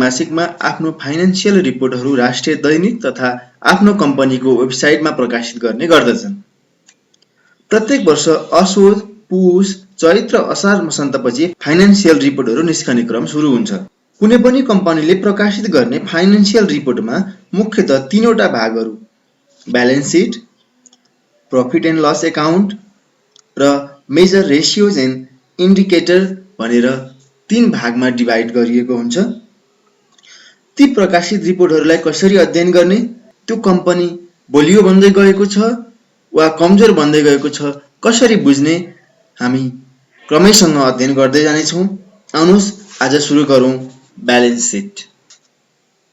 त्रैमासिकमा आफ्नो फाइनान्शियल रिपोर्टहरू राष्ट्रिय दैनिक तथा आफ्नो कम्पनीको वेबसाइटमा प्रकाशित गर्ने गर्दछन्। प्रत्येक वर्ष असोज, पुस, चैत र असार मसान्तपछि फाइनान्शियल रिपोर्टहरू निस्कने क्रम सुरु हुन्छ। कुनै पनि कम्पनीले प्रकाशित गर्ने फाइनान्शियल रिपोर्टमा मुख्यतः 3 वटा भागहरू balance sheet, profit and loss account र मेजर रेशियोज एन्ड इन्डिकेटर भनेर 3 भागमा डिभाइड गरिएको हुन्छ। ती प्रकाशित रिपोर्टहरूलाई कसरी अध्ययन गर्ने, त्यो कम्पनी बलियो बन्दै गएको छ वा कमजोर बन्दै गएको छ कसरी बुझ्ने, हामी क्रमैसँग अध्ययन गर्दै जानेछौँ। आउनुहोस् आज सुरु गरौँ ब्यालेन्स सिट।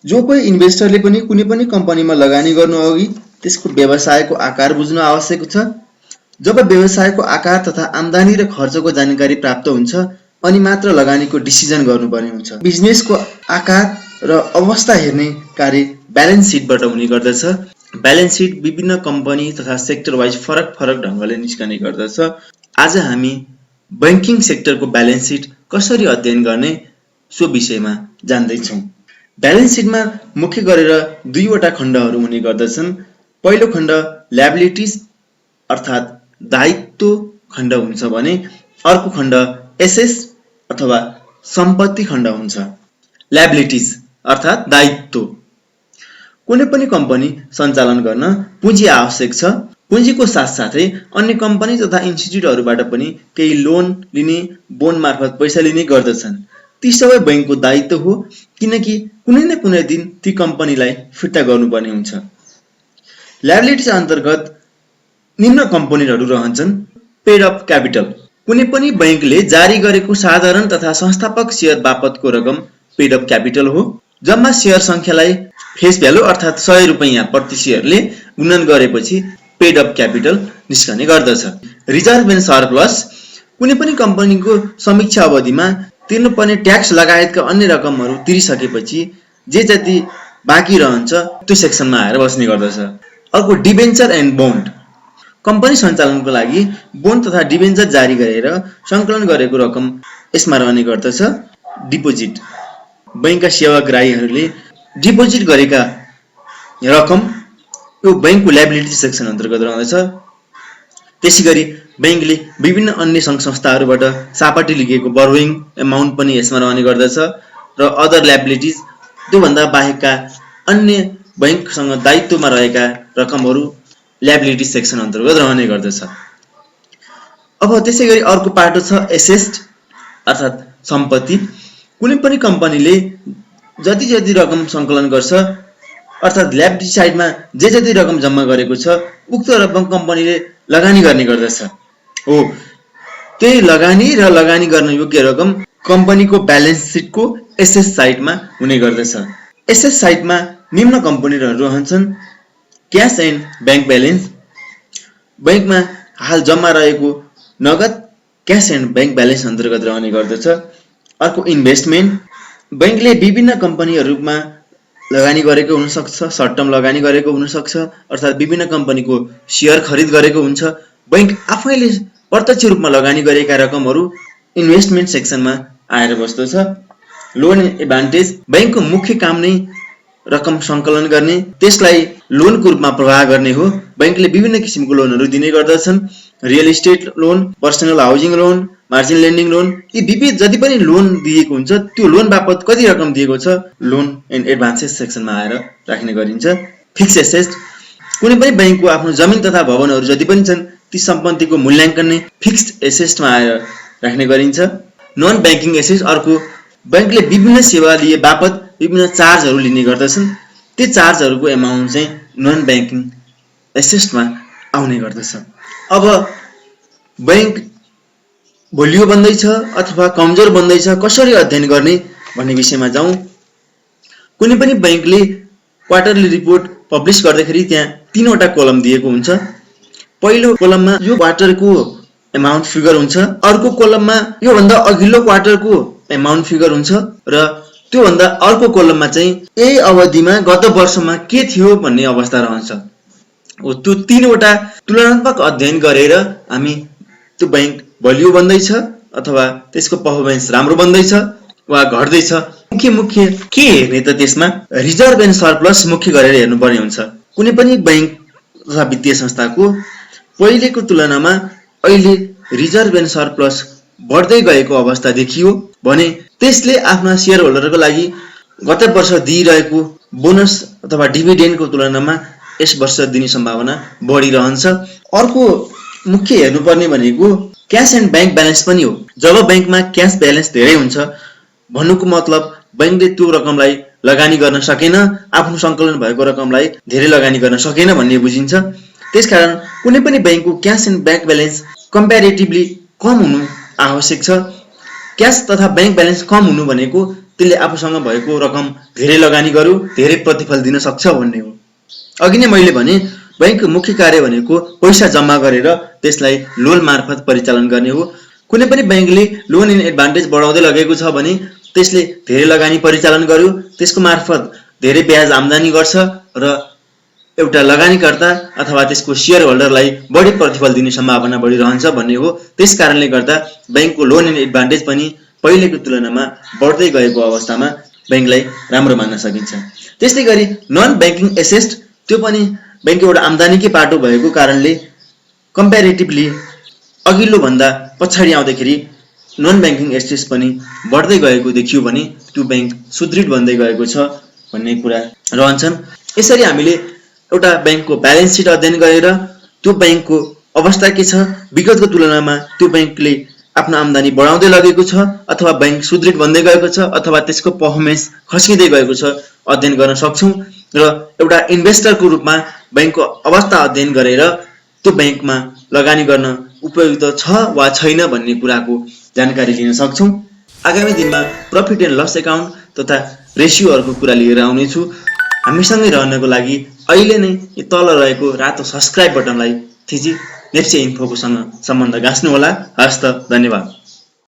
जो कोही इन्भेस्टरले पनि कुनै पनि कम्पनीमा लगानी गर्नु अघि त्यसको व्यवसायको आकार बुझ्नु आवश्यक छ। जब व्यवसायको आकार तथा आम्दानी र खर्चको जानकारी प्राप्त हुन्छ अनि मात्र लगानीको डिसिजन गर्नुपर्ने हुन्छ। बिजनेसको आकार र अवस्था हेर्ने कार्य ब्यालेन्स सिटबाट हुने गर्दछ। ब्यालेन्स सिट विभिन्न कम्पनी तथा सेक्टर वाइज फरक फरक ढङ्गले निस्कने गर्दछ। आज हामी बैंकिङ सेक्टरको ब्यालेन्स सिट कसरी अध्ययन गर्ने सो विषयमा जान्दैछौँ। ब्यालेन्स सिटमा मुख्य गरेर 2 वटा खण्डहरू हुने गर्दछन्। पहिलो खण्ड ल्याबिलिटिज अर्थात् दायित्व खण्ड हुन्छ भने अर्को खण्ड एसेस अथवा सम्पत्ति खण्ड हुन्छ। ल्याबिलिटिज अर्थात् दायित्व। कुनै पनि कम्पनी सञ्चालन गर्न पुँजी आवश्यक छ। पुँजीको साथसाथै अन्य कम्पनी तथा इन्स्टिट्युटहरूबाट पनि केही लोन लिने, बोन्ड मार्फत पैसा लिने गर्दछन्। ती सबै बैंकको दायित्व हो, किनकि कुनै न कुनै दिन ती कम्पनीलाई फिर्ता गर्नुपर्ने हुन्छ। ल्याबिलिटिज अन्तर्गत निम्न कम्पनीहरू रहन्छन्। Paid up capital. कुनै पनि बैंकले जारी गरेको साधारण तथा संस्थापक सेयर बापतको रकम पेड अप क्यापिटल हो। जम्मा सेयर संख्यालाई फेस भ्यालु अर्थात् 100 रुपैयाँ प्रति सेयरले गुणन गरेपछि पेड अप क्यापिटल निस्कने गर्दछ। Reserve and surplus. कुनै पनि कम्पनीको समीक्षा अवधिमा तिर्नुपर्ने ट्याक्स लगायतका अन्य रकमहरू तिरिसकेपछि जे जति बाँकी रहन्छ त्यो सेक्सनमा आएर बस्ने गर्दछ। अर्को डिबेन्चर एन्ड बोन्ड। कम्पनी सञ्चालनको लागि बोन्ड तथा डिबेन्चर जारी गरेर सङ्कलन गरेको रकम यसमा रहने गर्दछ। डिपोजिट। बैंकका सेवाग्राहीहरूले डिपोजिट गरेका रकम यो बैंकको ल्याबिलिटी सेक्सन अन्तर्गत रहँदछ। त्यसैगरी बैंकले विभिन्न अन्य सङ्घ संस्थाहरूबाट सापटी लिएको बरोइङ एमाउन्ट पनि यसमा रहने गर्दछ र अदर ल्याबिलिटिज त्योभन्दा बाहेकका अन्य बैंकसँग दायित्वमा रहेका रकमहरू ल्याबिलिटी सेक्सन अन्तर्गत रहने गर्दछ। अब त्यसैगरी अर्को पाटो छ एसेट अर्थात् सम्पत्ति। कुनै पनि कम्पनीले जति जति रकम सङ्कलन गर्छ अर्थात् ल्याबिलिटी साइडमा जे जति रकम जम्मा गरेको छ उक्त रकम कम्पनीले लगानी गर्ने गर्दछ। हो त्यही लगानी र लगानी गर्न योग्य रकम कम्पनीको ब्यालेन्स सिटको एसेट साइडमा हुने गर्दछ। एसेट साइडमा निम्न कम्पनीहरू रहन्छन्। Cash and bank balance. बैंकमा हाल जम्मा रहेको नगद क्याश एन्ड ब्याङ्क ब्यालेन्स अन्तर्गत रहने गर्दछ। अर्को इन्भेस्टमेन्ट। बैंकले विभिन्न कम्पनीहरूमा लगानी गरेको हुनसक्छ, सर्ट टर्म लगानी गरेको हुनसक्छ अर्थात् विभिन्न कम्पनीको सेयर खरिद गरेको हुन्छ। बैंक आफैले प्रत्यक्ष रूपमा लगानी गरेका रकमहरू इन्भेस्टमेन्ट सेक्सनमा आएर बस्दछ। Loan advantage. बैंकको मुख्य काम नै रकम सङ्कलन गर्ने, त्यसलाई लोनको रूपमा प्रवाह गर्ने हो। बैंकले विभिन्न किसिमको लोनहरू दिने गर्दछन्। Real estate loan, personal housing loan, margin lending loan, यी विविध जति पनि लोन दिएको हुन्छ त्यो लोन बापत कति रकम दिएको छ लोन एन्ड एडभान्सेस सेक्सनमा आएर राख्ने गरिन्छ। Fix asset. कुनै पनि बैंकको आफ्नो जमिन तथा भवनहरू जति पनि छन् ती सम्पत्तिको मूल्याङ्कन नै फिक्स्ड एसेटमा आएर राख्ने गरिन्छ। Non banking asset. अर्को बैंकले विभिन्न सेवा लिए बापत विभिन्न चार्जहरू लिने गर्दछन्। ती चार्जहरूको एमाउन्ट चाहिँ नन ब्याङ्किङ एसेटमा आउने गर्दछ। अब बैंक बलियो बन्दैछ अथवा कमजोर बन्दैछ कसरी अध्ययन गर्ने भन्ने विषयमा जाउँ। कुनै पनि बैंकले क्वार्टरली रिपोर्ट पब्लिस गर्दाखेरि त्यहाँ 3 वटा कोलम दिएको हुन्छ। पहिलो कोलममा यो क्वार्टरको एमाउन्ट फिगर हुन्छ, अर्को कोलममा यो भन्दा अघिल्लो क्वार्टरको एमाउन्ट फिगर हुन्छ र त्यो भन्दा अर्को कोलममा चाहिँ यही अवधिमा गत वर्षमा के थियो भन्ने अवस्था रहन्छ। त्यो 3 वटा तुलनात्मक अध्ययन गरेर हामी त्यो बैंक बलियो बन्दैछ अथवा त्यसको पर्फर्मेन्स राम्रो बन्दैछ वा घट्दैछ मुख्य के हेर्ने त त्यसमा रिजर्भ एन्ड सरप्लस मुख्य गरेर हेर्नुपर्ने हुन्छ। कुनै पनि बैंक तथा वित्तीय संस्थाको पहिलेको तुलनामा अहिले रिजर्भ एन्ड सरप्लस बढ्दै गएको अवस्था देखियो भने त्यसले आफ्ना शेयर होल्डरको लागि गत वर्ष दिइरहेको बोनस अथवा डिभिडेन्डको तुलनामा यस वर्ष दिने सम्भावना बढिरहन्छ। अर्को मुख्य हेर्नुपर्ने भनेको क्यास एन्ड ब्याङ्क ब्यालेन्स पनि हो। जब ब्याङ्कमा क्यास ब्यालेन्स धेरै हुन्छ भन्नुको मतलब बैंकले त्यो रकमलाई लगानी गर्न सकेन, आफ्नो सङ्कलन भएको रकमलाई धेरै लगानी गर्न सकेन भन्ने बुझिन्छ। त्यसकारण कुनै पनि बैंकको क्यास एन्ड ब्याङ्क ब्यालेन्स कम्प्यारेटिभली कम हुनु आवश्यक छ। क्यास तथा ब्याङ्क ब्यालेन्स कम हुनु भनेको त्यसले आफूसँग भएको रकम धेरै लगानी गर्यो, धेरै प्रतिफल दिन सक्छ भन्ने हो। अघि नै मैले भने बैंकको मुख्य कार्य भनेको पैसा जम्मा गरेर त्यसलाई लोन मार्फत परिचालन गर्ने हो। कुनै पनि बैंकले लोन इन एडभान्टेज बढाउँदै लगेको छ भने त्यसले धेरै लगानी परिचालन गर्यो, त्यसको मार्फत धेरै ब्याज आम्दानी गर्छ र एउटा लगानीकर्ता अथवा त्यसको शेयर होल्डरलाई बढी प्रतिफल दिने सम्भावना बढिरहन्छ भन्ने हो। त्यस कारणले गर्दा बैंकको लोन इन एडभान्टेज पनि पहिलेको तुलनामा बढ्दै गएको अवस्थामा बैंकलाई राम्रो मान्न सकिन्छ। त्यस्तै गरी नन ब्याङ्किङ एसेट त्यो पनि बैंकको एउटा आम्दानीकै पाटो भएको कारणले कम्प्यारेटिभली अघिल्लो भन्दा पछाडि आउँदाखेरि नन ब्याङ्किङ एसेट्स पनि बढ्दै गएको देखियो भने त्यो बैंक सुदृढ बन्दै गएको छ भन्ने कुरा रहन्छन्। यसरी हामीले एउटा बैंकको ब्यालेन्स सिट अध्ययन गरेर त्यो बैंकको अवस्था के छ, विगतको तुलनामा त्यो बैंकले आफ्नो आम्दानी बढाउँदै लगेको छ अथवा बैंक सुदृढ बन्दै गएको छ अथवा त्यसको पर्फर्मेन्स खस्किँदै गएको छ अध्ययन गर्न सक्छौँ र एउटा इन्भेस्टरको रूपमा बैंकको अवस्था अध्ययन गरेर त्यो बैंकमा लगानी गर्न उपयुक्त छ वा छैन भन्ने कुराको जानकारी लिन सक्छौँ। आगामी दिनमा प्रफिट एन्ड लस एकाउन्ट तथा रेसियोहरूको कुरा लिएर आउनेछु। हामीसँगै रहनको लागि अहिले नै तल रहेको रातो सब्स्क्राइब बटनलाई थिची नेप्से इन्फोकोसँग सम्बन्ध गाँच्नुहोला। हस्त, धन्यवाद।